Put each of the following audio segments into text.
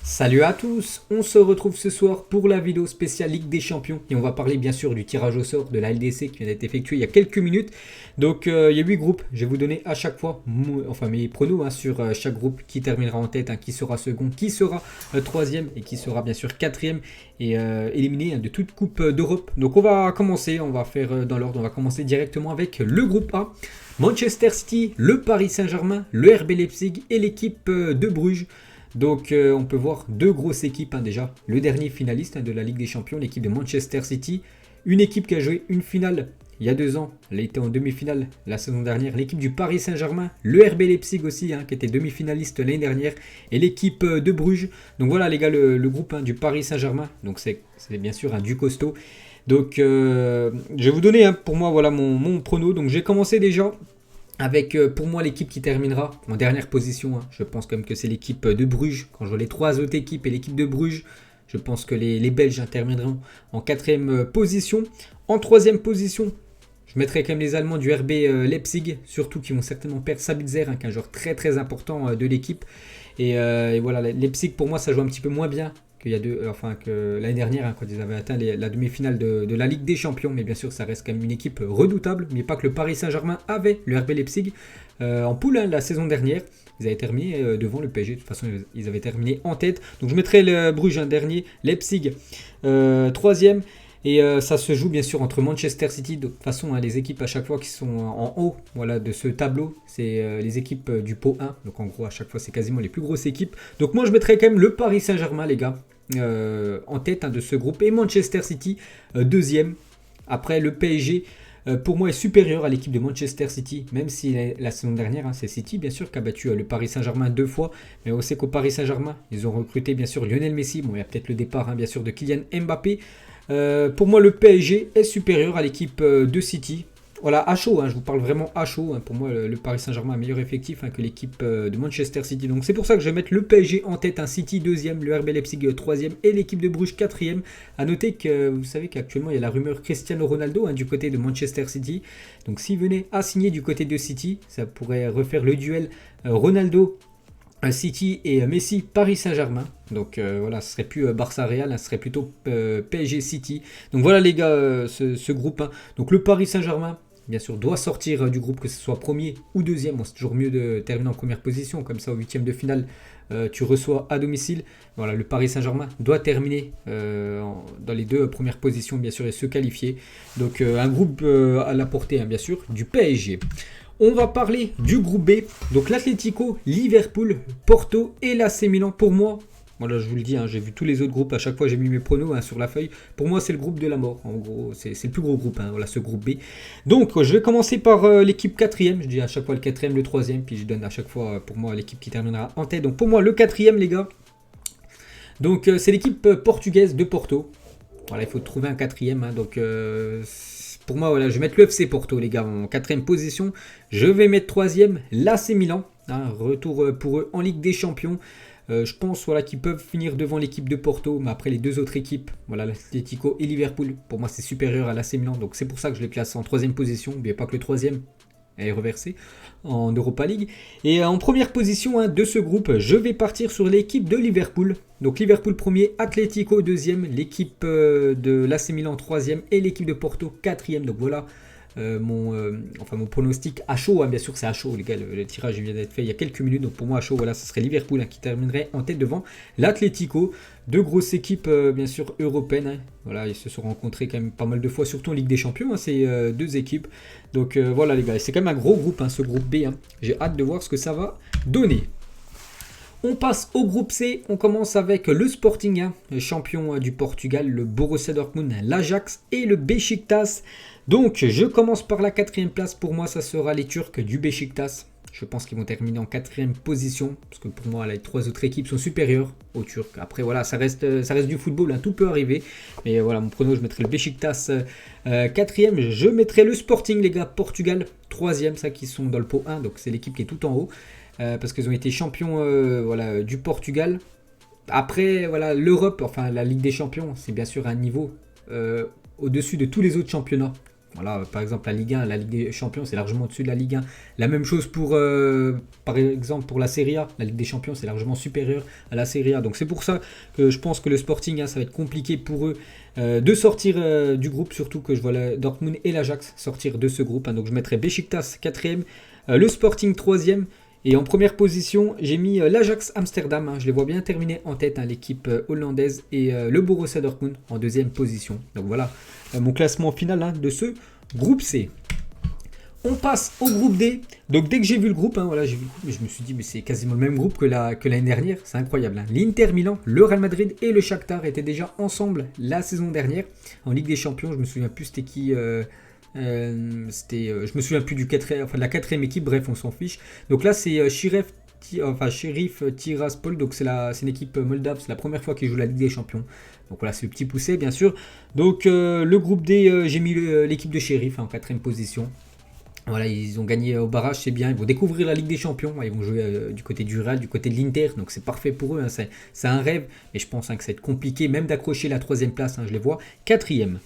Salut à tous, on se retrouve ce soir pour la vidéo spéciale Ligue des Champions et on va parler bien sûr du tirage au sort de la LDC qui vient d'être effectué il y a quelques minutes. Donc il y a 8 groupes, je vais vous donner à chaque fois mes pronos sur chaque groupe qui terminera en tête, qui sera second, qui sera troisième et qui sera bien sûr quatrième et éliminé de toute coupe d'Europe. Donc on va commencer, on va faire dans l'ordre, on va commencer directement avec le groupe A. Manchester City, le Paris Saint-Germain, le RB Leipzig et l'équipe de Bruges. Donc on peut voir deux grosses équipes déjà. Le dernier finaliste de la Ligue des Champions, l'équipe de Manchester City. Une équipe qui a joué une finale il y a 2 ans. Elle était en demi-finale la saison dernière. L'équipe du Paris Saint-Germain. Le RB Leipzig aussi, qui était demi-finaliste l'année dernière. Et l'équipe de Bruges. Donc voilà les gars, le groupe du Paris Saint-Germain. Donc c'est bien sûr du costaud. Donc je vais vous donner pour moi voilà mon prono. Donc j'ai commencé déjà avec pour moi l'équipe qui terminera en dernière position. Je pense quand même que c'est l'équipe de Bruges. Quand je vois les 3 autres équipes et l'équipe de Bruges, je pense que les Belges termineront en 4e position. En 3e position, je mettrai quand même les Allemands du RB Leipzig, surtout qui vont certainement perdre Sabitzer, qui est un joueur très très important de l'équipe. Et voilà, Leipzig pour moi ça joue un petit peu moins bien que l'année dernière, quand ils avaient atteint la demi-finale de la Ligue des Champions. Mais bien sûr, ça reste quand même une équipe redoutable. Mais pas que le Paris Saint-Germain avait le RB Leipzig en poule la saison dernière. Ils avaient terminé devant le PSG. De toute façon, ils avaient terminé en tête. Donc je mettrai le Bruges dernier, Leipzig 3e. Et ça se joue bien sûr entre Manchester City. De toute façon, les équipes à chaque fois qui sont en haut de ce tableau, c'est les équipes du pot 1. Donc en gros, à chaque fois, c'est quasiment les plus grosses équipes. Donc moi, je mettrais quand même le Paris Saint-Germain, les gars, en tête de ce groupe. Et Manchester City, 2e. Après, le PSG, pour moi, est supérieur à l'équipe de Manchester City. Même si la saison dernière, c'est City, bien sûr, qui a battu le Paris Saint-Germain 2 fois. Mais on sait qu'au Paris Saint-Germain, ils ont recruté, bien sûr, Lionel Messi. Bon, il y a peut-être le départ, bien sûr, de Kylian Mbappé. Pour moi, le PSG est supérieur à l'équipe de City. Voilà, à chaud, je vous parle vraiment à chaud. Pour moi, le Paris Saint-Germain a un meilleur effectif que l'équipe de Manchester City. Donc c'est pour ça que je vais mettre le PSG en tête, City 2e, le RB Leipzig 3e et l'équipe de Bruges 4e. A noter que vous savez qu'actuellement il y a la rumeur Cristiano Ronaldo du côté de Manchester City. Donc s'il venait à signer du côté de City, ça pourrait refaire le duel Ronaldo City et Messi Paris Saint-Germain. Donc voilà, ce serait plus Barça Real, ce serait plutôt PSG City. Donc voilà les gars, ce groupe. Donc le Paris Saint-Germain, bien sûr, doit sortir du groupe, que ce soit premier ou deuxième. Bon, c'est toujours mieux de terminer en première position, comme ça au 8e de finale, tu reçois à domicile. Voilà, le Paris Saint-Germain doit terminer dans les 2 premières positions, bien sûr, et se qualifier. Donc un groupe à la portée, bien sûr, du PSG. On va parler du groupe B, donc l'Atlético, Liverpool, Porto et l'AC Milan. Pour moi, voilà, je vous le dis, j'ai vu tous les autres groupes, à chaque fois j'ai mis mes pronos sur la feuille. Pour moi, c'est le groupe de la mort, en gros, c'est le plus gros groupe, voilà, ce groupe B. Donc, je vais commencer par l'équipe 4e, je dis à chaque fois le 4e, le 3e, puis je donne à chaque fois, pour moi, l'équipe qui terminera en tête. Donc, pour moi, le 4e, les gars, donc c'est l'équipe portugaise de Porto. Voilà, il faut trouver un 4e, donc... pour moi, voilà, je vais mettre le FC Porto, les gars, en 4e position. Je vais mettre 3e, l'AC Milan. Retour pour eux en Ligue des Champions. Je pense qu'ils peuvent finir devant l'équipe de Porto. Mais après, les 2 autres équipes, voilà, l'Atlético et Liverpool, pour moi, c'est supérieur à l'AC Milan. Donc, c'est pour ça que je les classe en 3e position. N'oubliez pas que le 3e est reversé en Europa League. Et en première position de ce groupe, je vais partir sur l'équipe de Liverpool. Donc Liverpool premier, Atlético 2e, l'équipe de l'AC Milan 3e et l'équipe de Porto 4e. Donc voilà mon pronostic à chaud. Bien sûr, c'est à chaud, les gars. Le tirage vient d'être fait il y a quelques minutes. Donc pour moi, à chaud, voilà, ce serait Liverpool qui terminerait en tête devant l'Atlético. 2 grosses équipes, bien sûr, européennes. Voilà, ils se sont rencontrés quand même pas mal de fois, surtout en Ligue des Champions, ces 2 équipes. Donc voilà, les gars, c'est quand même un gros groupe, ce groupe B. J'ai hâte de voir ce que ça va donner. On passe au groupe C, on commence avec le Sporting, le champion du Portugal, le Borussia Dortmund, l'Ajax et le Beşiktaş. Donc je commence par la 4e place, pour moi ça sera les Turcs du Beşiktaş. Je pense qu'ils vont terminer en 4e position, parce que pour moi les 3 autres équipes sont supérieures aux Turcs. Après voilà, ça reste du football, tout peut arriver. Mais voilà, mon prono, je mettrai le Beşiktaş 4e, je mettrai le Sporting, les gars, Portugal 3e, ça qui sont dans le pot 1, donc c'est l'équipe qui est tout en haut. Parce qu'ils ont été champions du Portugal. Après, voilà, l'Europe, la Ligue des Champions, c'est bien sûr un niveau au-dessus de tous les autres championnats. Voilà, par exemple la Ligue 1, la Ligue des Champions, c'est largement au-dessus de la Ligue 1. La même chose pour, par exemple, pour la Serie A. La Ligue des Champions, c'est largement supérieur à la Serie A. Donc c'est pour ça que je pense que le Sporting, ça va être compliqué pour eux de sortir du groupe, surtout que je vois Dortmund et l'Ajax sortir de ce groupe. Donc je mettrai Beşiktaş 4e, le Sporting 3e. Et en première position, j'ai mis l'Ajax Amsterdam. Je les vois bien terminer en tête, l'équipe hollandaise, et le Borussia Dortmund en deuxième position. Donc voilà mon classement final de ce groupe C. On passe au groupe D. Donc dès que j'ai vu le groupe, voilà, j'ai vu le groupe, je me suis dit mais c'est quasiment le même groupe que l'année dernière. C'est incroyable. L'Inter Milan, le Real Madrid et le Shakhtar étaient déjà ensemble la saison dernière en Ligue des Champions. Je me souviens plus c'était qui. Je me souviens plus de la quatrième équipe, bref on s'en fiche. Donc là c'est Sheriff Tiraspol, donc c'est une équipe moldave, c'est la première fois qu'ils jouent la Ligue des Champions. Donc voilà, c'est le petit poussé bien sûr. Donc le groupe D, j'ai mis l'équipe de Sheriff en quatrième position. Voilà, ils ont gagné au barrage, c'est bien. Ils vont découvrir la Ligue des Champions. Ils vont jouer du côté du Real, du côté de l'Inter. Donc c'est parfait pour eux. C'est un rêve. Et je pense que ça va être compliqué même d'accrocher la troisième place. Je les vois quatrième.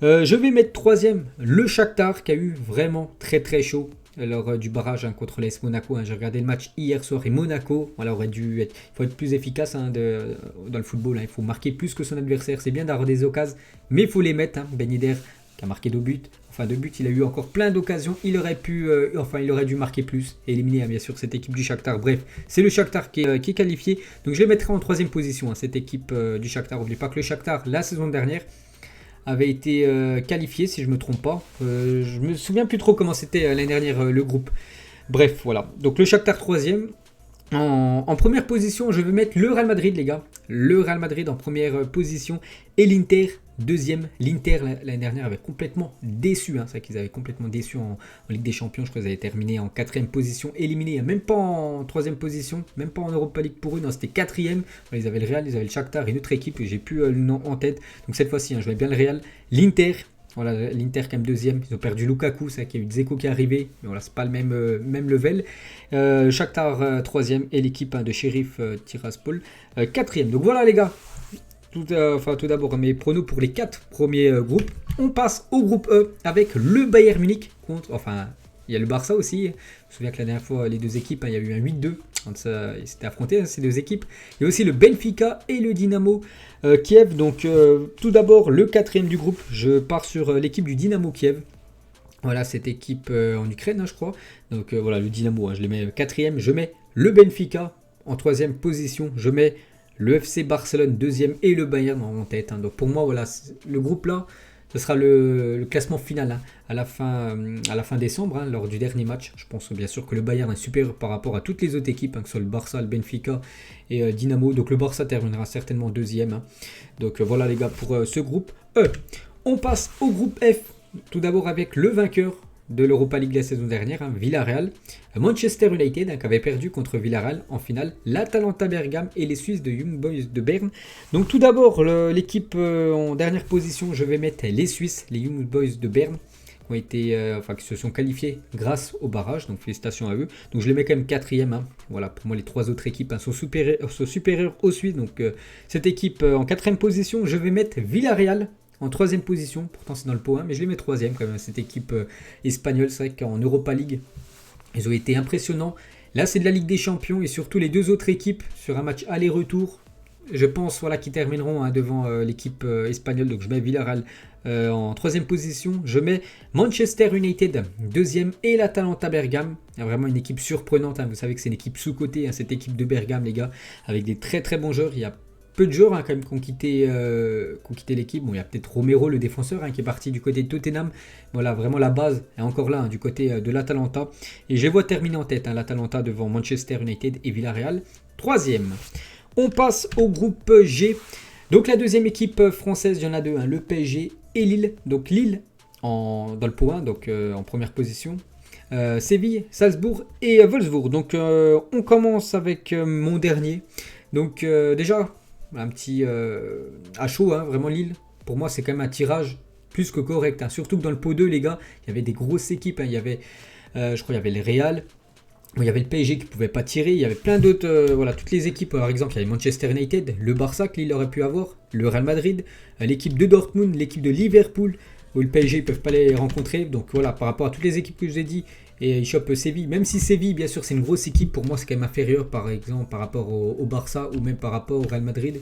Je vais mettre troisième le Shakhtar qui a eu vraiment très très chaud lors du barrage contre l'AS Monaco. J'ai regardé le match hier soir et Monaco, voilà, il faut être plus efficace dans le football. Il faut marquer plus que son adversaire. C'est bien d'avoir des occasions, mais il faut les mettre. Ben Yedder qui a marqué 2 buts. Enfin 2 buts, il a eu encore plein d'occasions. Il aurait dû marquer plus et éliminer bien sûr cette équipe du Shakhtar. Bref, c'est le Shakhtar qui est qualifié. Donc je les mettrai en troisième position, cette équipe du Shakhtar. N'oubliez pas que le Shakhtar, la saison dernière, avait été qualifié, si je ne me trompe pas. Je me souviens plus trop comment c'était l'année dernière le groupe. Bref, voilà. Donc le Shakhtar 3e. En première position, je vais mettre le Real Madrid, les gars. Le Real Madrid en première position. Et l'Inter, deuxième. L'Inter, l'année dernière, avait complètement déçu. C'est vrai qu'ils avaient complètement déçu en Ligue des Champions. Je crois qu'ils avaient terminé en quatrième position, éliminé. Même pas en troisième position, même pas en Europa League pour eux. Non, c'était quatrième. Ils avaient le Real, ils avaient le Shakhtar, une autre équipe. J'ai plus le nom en tête. Donc cette fois-ci, je vais bien le Real. L'Inter. Voilà, l'Inter quand même deuxième, ils ont perdu Lukaku, c'est vrai qu'il y a eu Dzeko qui est arrivé, mais voilà, c'est pas le même level. Shakhtar troisième et l'équipe de Sheriff Tiraspol quatrième. Donc voilà les gars, tout d'abord mes pronos pour les 4 premiers groupes. On passe au groupe E avec le Bayern Munich il y a le Barça aussi. Je me souviens que la dernière fois, les deux équipes, il y a eu un 8-2 quand ils s'étaient affrontés, ces deux équipes. Il y a aussi le Benfica et le Dynamo Kiev. Donc, tout d'abord, le 4e du groupe. Je pars sur l'équipe du Dynamo Kiev. Voilà, cette équipe en Ukraine, je crois. Donc, voilà, le Dynamo, je les mets 4e. Je mets le Benfica en 3e position. Je mets le FC Barcelone 2e et le Bayern en tête. Donc, pour moi, voilà, le groupe là. Ce sera le classement final à la fin décembre, lors du dernier match. Je pense bien sûr que le Bayern est supérieur par rapport à toutes les autres équipes, que ce soit le Barça, le Benfica et Dynamo. Donc le Barça terminera certainement deuxième. Donc voilà les gars pour ce groupe E. On passe au groupe F, tout d'abord avec le vainqueur de l'Europa League la saison dernière, Villarreal. Manchester United qui avait perdu contre Villarreal en finale, l'Atalanta Bergame et les Suisses de Young Boys de Berne. Donc tout d'abord l'équipe en dernière position, je vais mettre les Suisses, les Young Boys de Berne qui se sont qualifiés grâce au barrage, donc félicitations à eux. Donc je les mets quand même 4e. Voilà, pour moi les 3 autres équipes sont supérieures aux Suisses. Donc cette équipe en 4e position, je vais mettre Villarreal en 3e position, pourtant c'est dans le pot 1, mais je les mets 3e quand même, cette équipe espagnole. C'est vrai qu'en Europa League, ils ont été impressionnants. Là, c'est de la Ligue des Champions et surtout les 2 autres équipes sur un match aller-retour. Je pense qu'ils termineront devant l'équipe espagnole. Donc je mets Villarreal en 3e position. Je mets Manchester United 2e et l'Atalanta Bergame. Il y a vraiment une équipe surprenante. Vous savez que c'est une équipe sous-cotée, cette équipe de Bergame, les gars, avec des très très bons joueurs. Il y a peu de joueurs quand même qui ont quitté l'équipe. Bon, il y a peut-être Romero, le défenseur, qui est parti du côté de Tottenham. Voilà, vraiment la base est encore là, du côté de l'Atalanta. Et je les vois terminer en tête, l'Atalanta devant Manchester United et Villarreal 3e. On passe au groupe G. Donc la deuxième équipe française, il y en a 2, le PSG et Lille. Donc Lille dans le pot 1, donc en première position. Séville, Salzbourg et Wolfsburg. Donc on commence avec mon dernier. Donc déjà, un petit à chaud, vraiment Lille. Pour moi, c'est quand même un tirage plus que correct. Surtout que dans le pot 2, les gars, il y avait des grosses équipes. Il y avait, je crois, il y avait le Real. Il y avait le PSG qui ne pouvait pas tirer. Il y avait plein d'autres. Voilà, toutes les équipes. Par exemple, il y avait Manchester United, le Barça que Lille aurait pu avoir, le Real Madrid, l'équipe de Dortmund, l'équipe de Liverpool, où le PSG ne peuvent pas les rencontrer. Donc voilà, par rapport à toutes les équipes que je vous ai dit, et ils chopent Séville, même si Séville, bien sûr, c'est une grosse équipe, pour moi, c'est quand même inférieur, par exemple, par rapport au Barça, ou même par rapport au Real Madrid,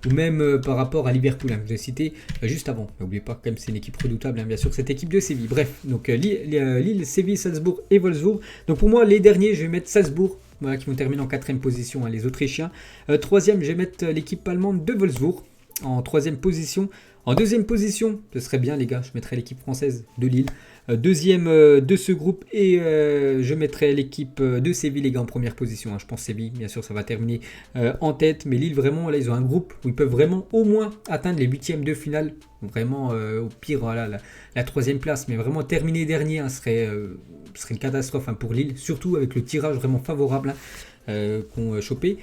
ou même par rapport à Liverpool, hein, que je vous ai cité juste avant. N'oubliez pas, quand même, c'est une équipe redoutable, hein, bien sûr, cette équipe de Séville. Bref, donc Lille, Séville, Salzbourg et Wolfsburg. Donc pour moi, les derniers, je vais mettre Salzbourg, voilà, qui vont terminer en 4ème position, hein, les Autrichiens. 3ème, je vais mettre l'équipe allemande de Wolfsburg en 3ème position. En 2ème position, ce serait bien les gars, je mettrais l'équipe française de Lille. Deuxième de ce groupe et je mettrai l'équipe de Séville les gars en première position, hein. Je pense Séville, bien sûr ça va terminer en tête, mais Lille vraiment là ils ont un groupe où ils peuvent vraiment au moins atteindre les 8e de finale, vraiment au pire voilà, la 3e place, mais vraiment terminer dernier, hein, serait une catastrophe, hein, pour Lille, surtout avec le tirage vraiment favorable, hein, qu'ont chopé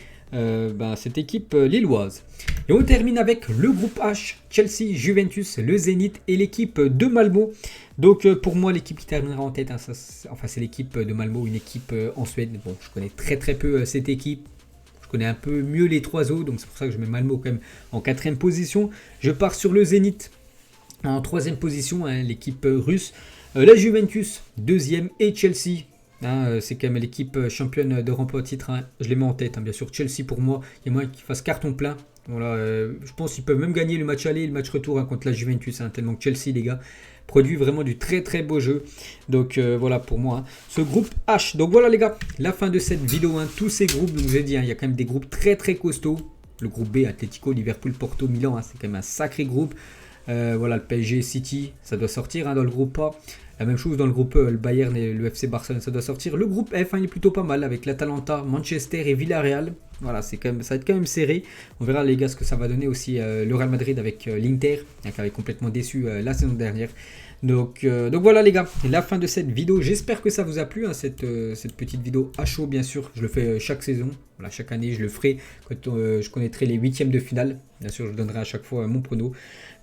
cette équipe lilloise. Et on termine avec le groupe H, Chelsea, Juventus, le Zénith et l'équipe de Malmo. Donc pour moi l'équipe qui terminera en tête, hein, c'est l'équipe de Malmo, une équipe en Suède. Bon, je connais très peu cette équipe, je connais un peu mieux les trois autres, donc c'est pour ça que je mets Malmo quand même en 4ème position. Je pars sur le Zénith en 3ème position, hein, l'équipe russe. La Juventus 2ème et Chelsea. Hein, c'est quand même l'équipe championne de remporter titre, hein. Je les mets en tête, hein. Bien sûr Chelsea pour moi, il y a moyen qu'ils fassent carton plein. Voilà, je pense qu'ils peuvent même gagner le match aller et le match retour, hein, contre la Juventus, hein, tellement que Chelsea les gars produit vraiment du très beau jeu. Donc voilà pour moi, hein, ce groupe H. Donc voilà les gars, la fin de cette vidéo, hein, tous ces groupes, donc je vous ai dit, hein, il y a quand même des groupes très costauds. Le groupe B, Atlético, Liverpool, Porto, Milan, hein, c'est quand même un sacré groupe. Voilà, le PSG, City, ça doit sortir, hein, dans le groupe A. La même chose dans le groupe E, le Bayern et le FC Barcelone, ça doit sortir. Le groupe F, hein, il est plutôt pas mal avec l'Atalanta, Manchester et Villarreal. Voilà, ça va être quand même serré. On verra les gars ce que ça va donner aussi le Real Madrid avec l'Inter, hein, qui avait complètement déçu la saison dernière. Donc voilà les gars, la fin de cette vidéo. J'espère que ça vous a plu, hein, cette petite vidéo à chaud bien sûr. Je le fais chaque saison, voilà, chaque année je le ferai quand je connaîtrai les 8e de finale. Bien sûr je donnerai à chaque fois mon prono.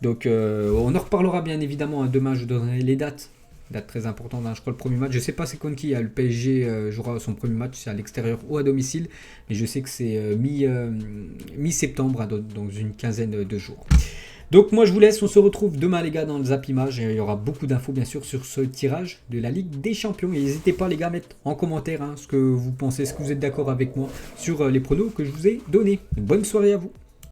Donc on en reparlera bien évidemment, hein. Demain je donnerai les dates. Date très importante, hein. Je crois le premier match, je sais pas c'est contre qui, le PSG jouera son premier match, c'est à l'extérieur ou à domicile, mais je sais que c'est mi-septembre, hein, dans une quinzaine de jours. Donc moi je vous laisse, on se retrouve demain les gars dans le Zap Image, et il y aura beaucoup d'infos bien sûr sur ce tirage de la Ligue des Champions, et n'hésitez pas les gars à mettre en commentaire, hein, ce que vous pensez, est-ce que vous êtes d'accord avec moi sur les pronos que je vous ai donnés. Bonne soirée à vous.